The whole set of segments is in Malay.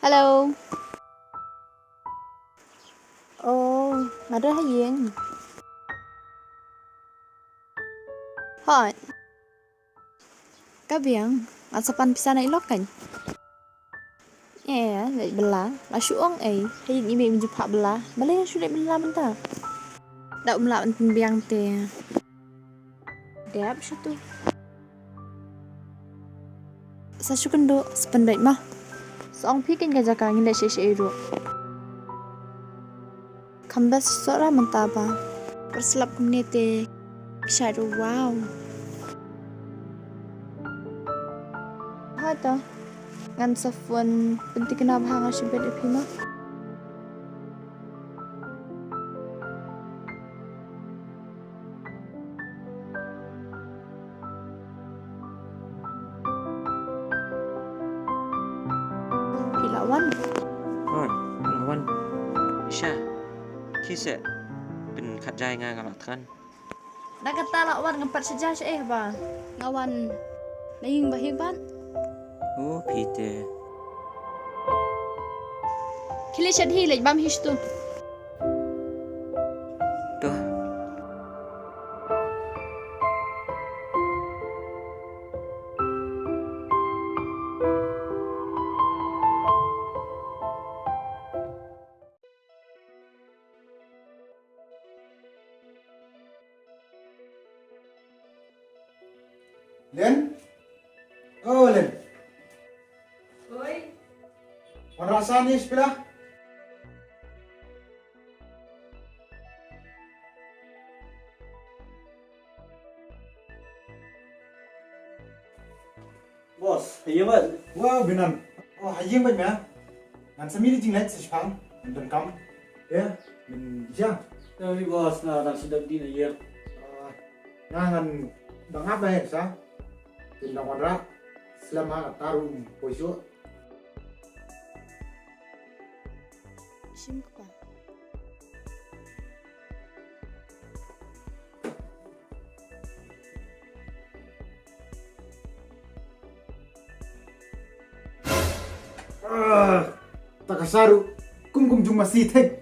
Hello. Oh, ada hayang. Hot. Kabiang, asapan pisana ilok kan? Ya, lek bela, la syuong hayang ime menjumpa bela. Balai syulek bela bentar. Dak umlak enten biang te. Dap syatu. Sa syukendo sependai mah. Seong pikin gajaka ngin dak syeshe ero. Kambas sora mentaba. Perselap kumnete. Shadow wow. Hata. Ngan safwan penting kena bahanga syibet epima. Pilawan. Pilawan. Isha. Kise.เป็นขัดใจงานกับหลักท่าน Dah kata lawan ngempat sejah ba. Ngawan. Laying bahiban. Oh, Peter. Kili syadhi lej bam hish tu. Tuh. Len? Oh, Len. Oi. Mana rasa ni sebelah? Bos, hayang ba? Wah, benar. Oh, hayang baik ya. Ngan semi di jinglet sespang, dan kam. Ya, min jang. Tapi bos, nak sedap di hayang. Ngan bang apa ya sa? Tindang wadra selama tarum poiso. Shim ka. Takasaru kum jung masih tek.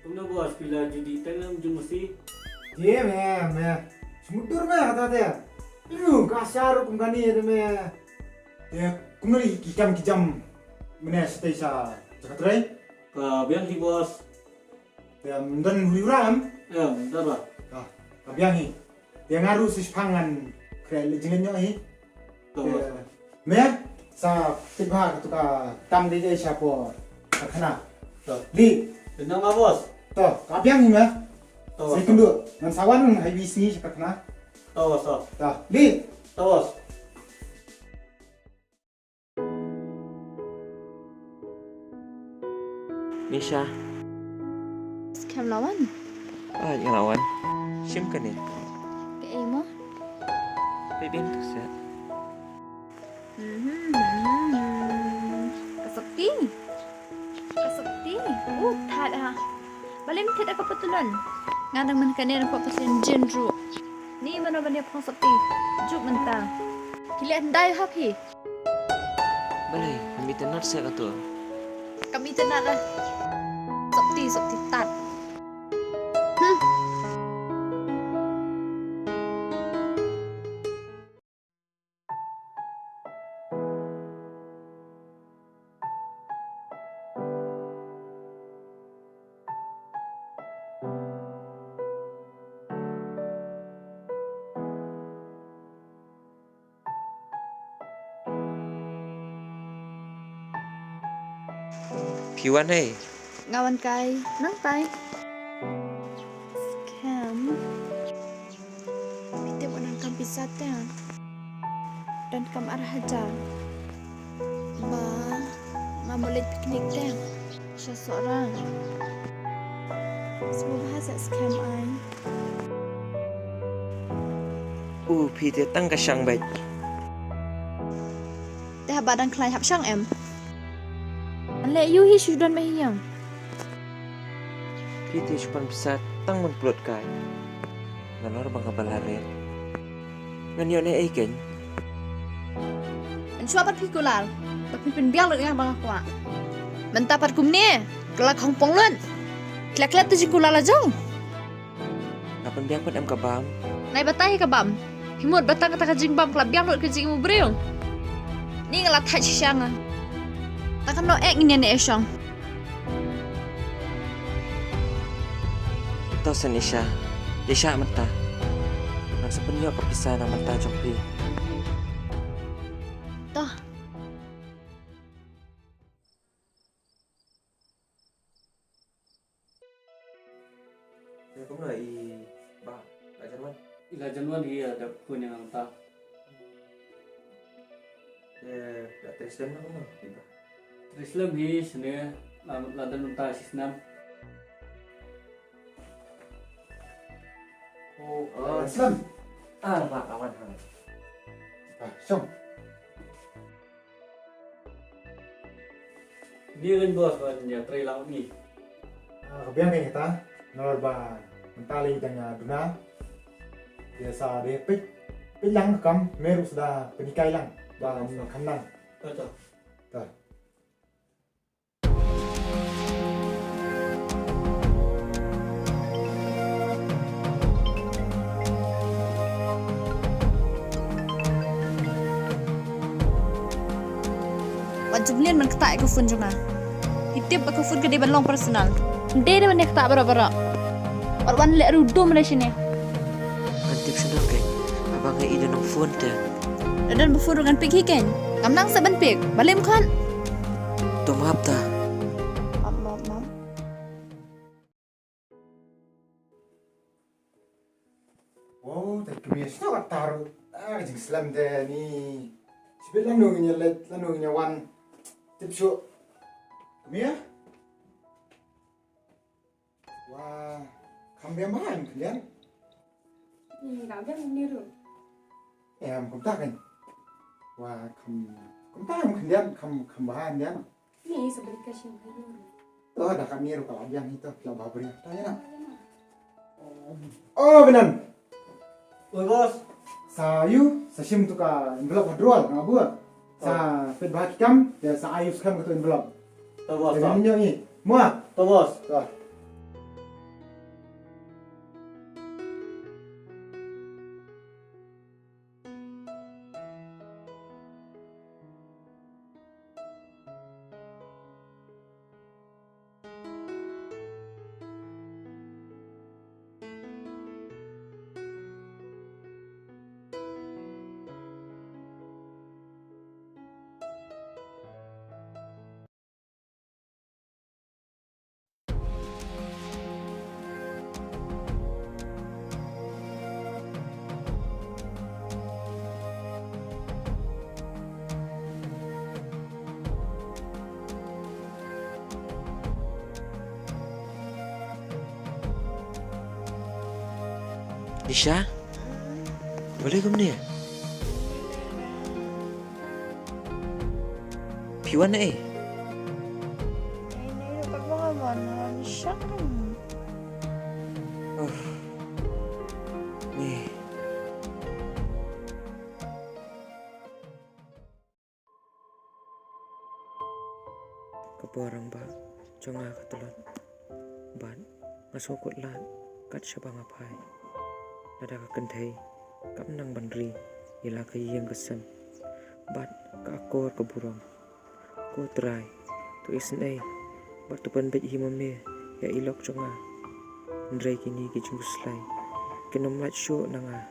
Tunggu bos, bila jadi tengah jum mesti. Ye me. Smudur me kata dia. Ini kasaru kum kani itu me. Ya, kum ni kijam mana stay sa cakatrai. Biang hi bos. Ya, dan huriram. Ya, bentar ba. Kabiang hi. Dia ngaruh sespangan kre lejengannya hi. Tuh bos. Me sa tiba ketuka tam di desa po kana. Tuh. Li, Tenang ba bos? to kabiang hi me. Tuh. Saya kundu ngan sawan hai bisni sakatna. Tuh bos. Ta, li. Tuh bos. Nisha. Skam lawan. Yang lawan. Sim kan ni. Ke emo. Pebin tu set. Kasakti. Tad ha. Balai mi tidak kebetulan. Ngadang man kanel apa pasien jenru. Ni mana benda pang sakti. Juk mentang. Kili andai hapi. Balai, kami tenar set tu. Kami tenat lah. Sakti tat. Piwan hey. Ngawan kai, nang tai. Scam. Kita menang kam pisatnya. Dan kam arah hajar. Ba, mamulit piknik teh. Siya seorang. Semua bahasa scam ai. Peter tang kasyang baik. Teh badan klai hap syang em. Lek you hi sudan mahiyang. Peter cuma bisa tang menplot kai. Nganor bang kabalare. Ngan yo ne aiken. Mencuba pat pikular. Pat pin biang lu yang bang aku. Mentah pat kumne. Kelak hong pong lun. Kelak tu jikular lajong. Ngapan biang pun em kabam. Nai batai ka bam. Himut batang kata kajing bam kelak biang lu ke jing mu bril. Ni ngalat thai chang. Takkan no ek ngene ne esong. Tahu sen Isha mata. Nang sepenyo kepisah nang mata jongpi. Toh. Saya cũng là ba lại chân mắt. Ila januan hi ada punya ang ta. Đã tới sớm nó cũng rồi. Islam hi sene ladan unta sisnam. Oh, Islam. Pak awan hang. Xong. Dia kan bos kan ya tray lang ni. Kebiang kayak kita. Nol ba mentali tanya duna. Biasa dia pilang kam meru sudah penikai lang. Ba kamnan. Betul. Tuh. Wajibnya man ketak ke fun juga. Hitip ke fun ke dia balong personal. Dia man ketak bara-bara. Warwan le rudo Malaysia ni. Antip senang ke. Abang ngai ide nang phone te. Dan berfuru dengan pig hiken. Kamnang saban pig. Balim kan? Tu maaf ta. Mam. Oh, tak kebias tu kat taruh. Jeng Islam deh ni. Sebelah lanungnya wan. Tipsu. Kemia? Wah, kambing mahan kalian? Ni kambing ni ru. Em cũng tak kan. Wah, cũng tak kalian mahan kan. Ni sebelah kasih ru. Oh, dah kami ru kalau yang itu kalau babri. Tanya nak. Oh, benar. Oi bos. Sayu, sasim tu ka envelope hadrual ngabua. Sa pet bahak kam, ya sa ayu skam ke tu envelope. Tu bos. Dengan minyak ni. Muah. Tu bos. Tuh. Isha? Boleh ke ni? Piwan eh? Ini dapat bagaimana ni Syang? Ni. Keporang ba? Jonga ketelan. Ban ngasukut lan kat siapa ngapai. Ada kekendai kap nang bandri ialah yang kesem. Bat ka akor ke burung. Ko try tu isnai bat tu pan bet himame ya ilok jonga. Ndrai kini ke jungslai. Kenom lat show nanga.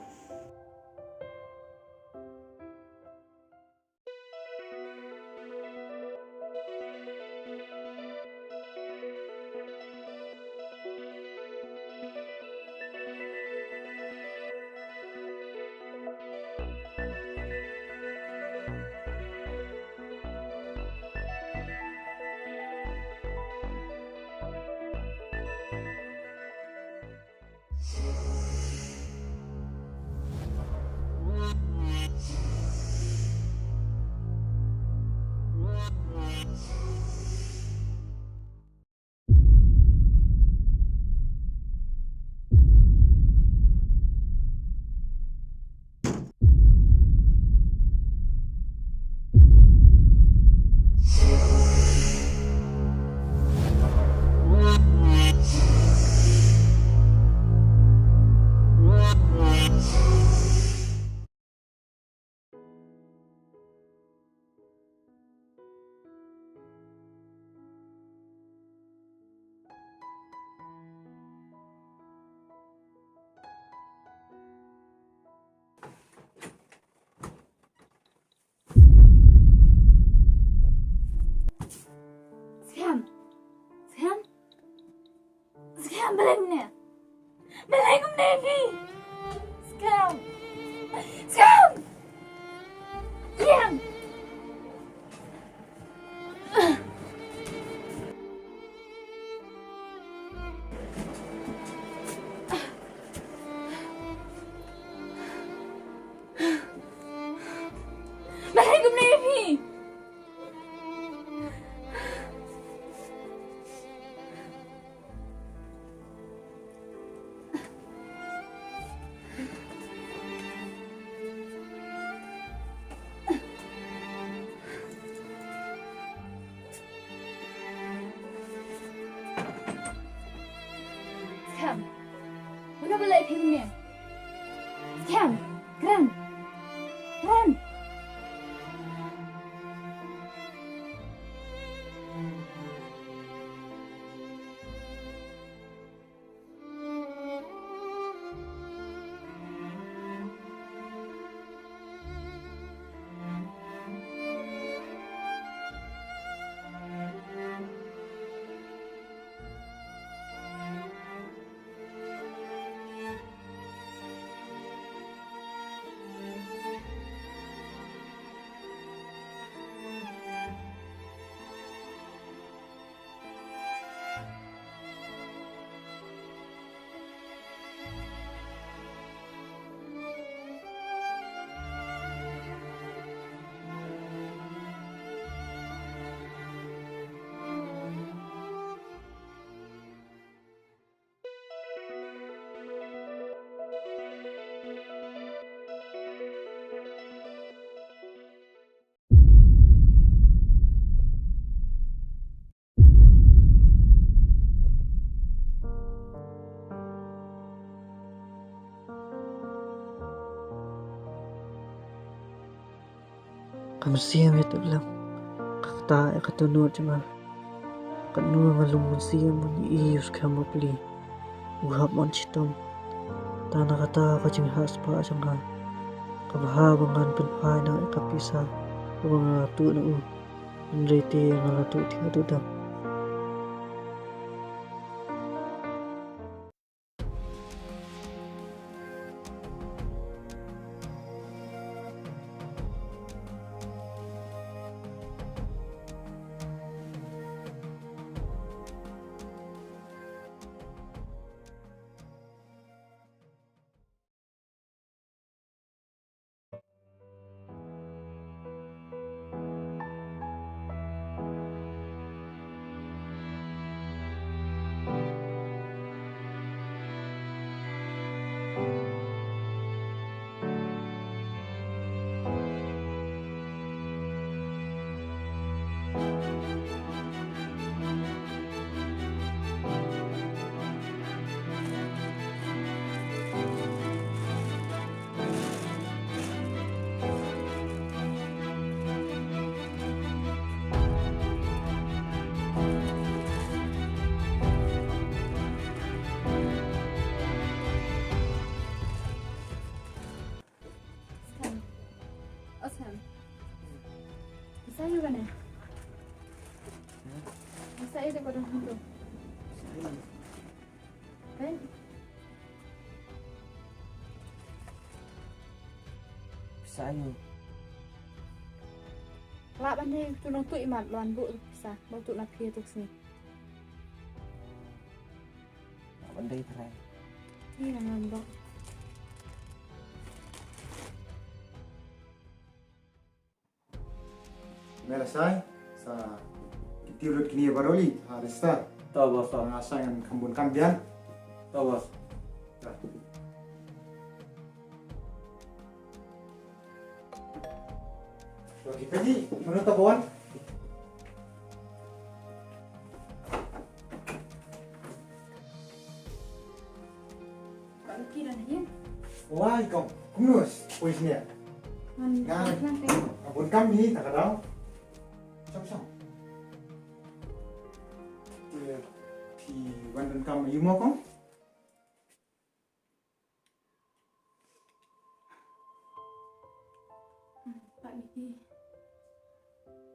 Navy! Scam! Scam! Yang! Malaykum Navy! Scam! Mana boleh filmnya? Scam! Keren! Keren! Kamusiam ya tulang. Kakta ya katunod cuma. Kanu ngalungun siya mo ni iyus kamo pli. Uhap mon chitom. Tanah kata kacing haspa sangka. Kabahabangan penpai na ikapisa. Kung ngalatu na Nriti ngalatu tiga tudang. Saya kan ya? Saya itu pada hantu. Kan? Saya. Lạ ban đây tụi nó tụi mặt đoàn bộ sao? Bao tụi nó kia tụi gì? Bên đây thôi. Ini là đoàn bộ. Melasai sa kitiurut kini baroli harista Tahu bos. ngasangan kambun kambian. Tahu bos. Lagi pergi menutup kawan. Bạn kia là gì? Wah, kau kunus poisnya. Ngan. Kambun kami tak ada. Xong. Thìวันนั้นcầm yêu mô không? Bạn đi.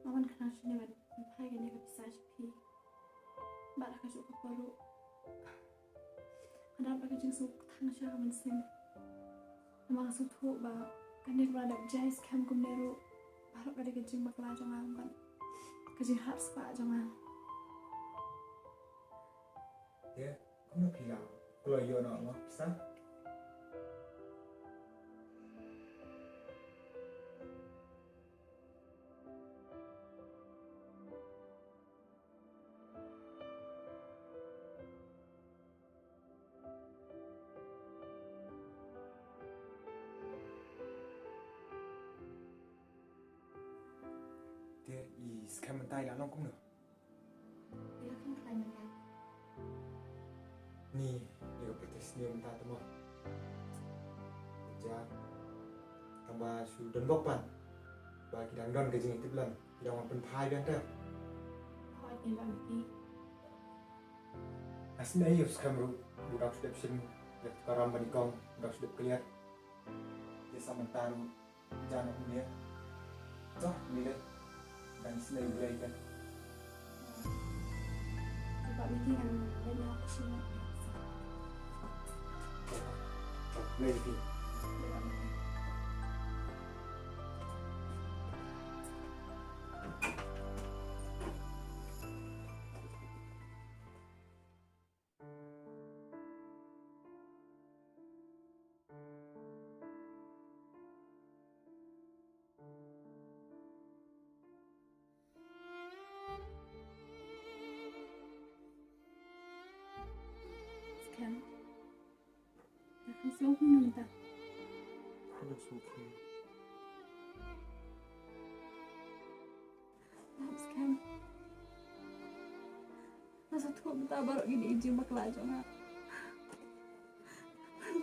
Awan kenal sini bạn hai cái này bisa sepi. Bạn akan suka perlu. Ada apa kerja suk thang sya kaman sim. Nama suk thu ba kan nek rada jai scam kum neru. Baru kada kerja bakla jangan kan. Kerja harus pak jangan. Ya, kamu bilang kalau yo nak mau bisa. Dia i scam mentai lah long kum no. Dia kan kelainan kan. Ni dia protes dia minta tu mah. Kerja tambah sudah lopan. Bagi dangdon ke jeng itu bulan. Tidak mau penpai biar dah. Kau ini bang Mickey. Asli ayuh scam budak sudah pesen. Dia karam banikong budak sudah clear. Dia sama taruh jangan punya. Toh ni deh. Dan sila boleh kan. Pak Mickey kan ada apa sih nak? Lagi. Scam. Dah kan selalu minta. Anak suki. Scam. Masa tu minta baru gini izin bakla jangan.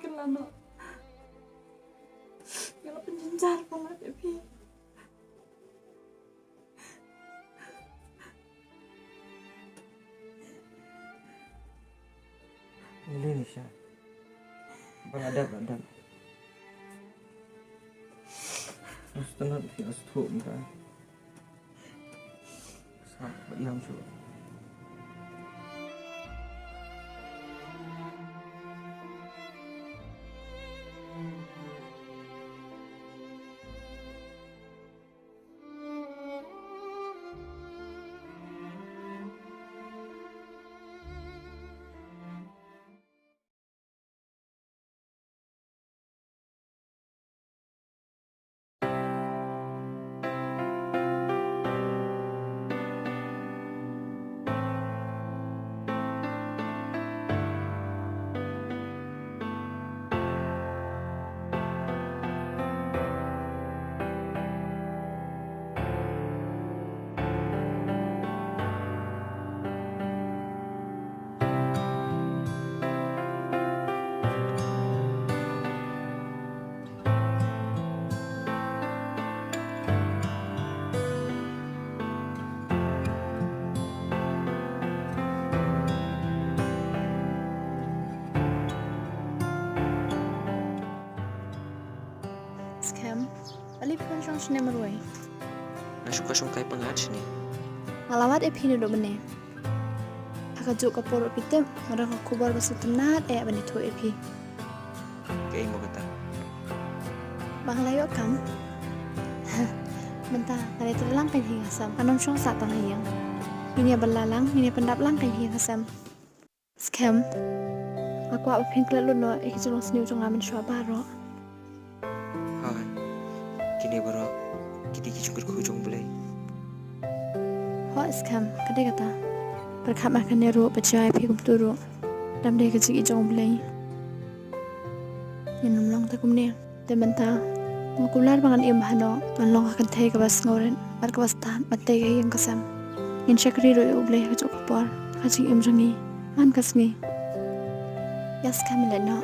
Kelano. Kalau penjenjar banget ya Pi. Ini nih Syah. Bang adab. Setengah dia setuk kan. Sampai yang tu. Scam. Ali pun syong sini meruai. Nasuka sungkai pengat ni. Ngalawat epini do bene. Hakajuk kapor pitem, marah kubar besutemnat bani tu epi. Kayak mau kata. Bang layo kam. Mentah, kali terlang kan hingga sam. Anom syong sak tang hiyang. Ini belalang, ini pendap lang kan hingga sam. Scam. Aku apa pengklat lu no, julung seni ujung ngamen syua baro. Hai. Kini baru kita cukup hujung belai. Hot scam, kadai kata. Berkat makan neru, percaya pihak turu. Dam dia kecik ijong belai. Yang Umlong tak kumne. Tementah. Makular bangan iam bahano. Manlong akan tay kabas ngoren. Mar kabas tahan matay kahiyang kasam. Yang syakri ro belai kecuk kapor. Kacik iam jangi. Man kasngi. Yas kami leno.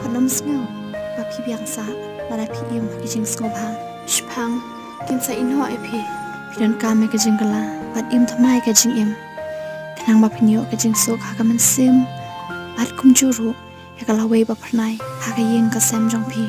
Panom sngau. Papi biangsa. Mana pi iam kijing skobha. Shpang. Kinsa inho epi. Pidon kame ke jing kala bat im thamai ke jing im kanang ma phinyo ke jing sok ha kaman sim bat kum juru ya kala wei ba phnai ha ka ying ka sem jong phi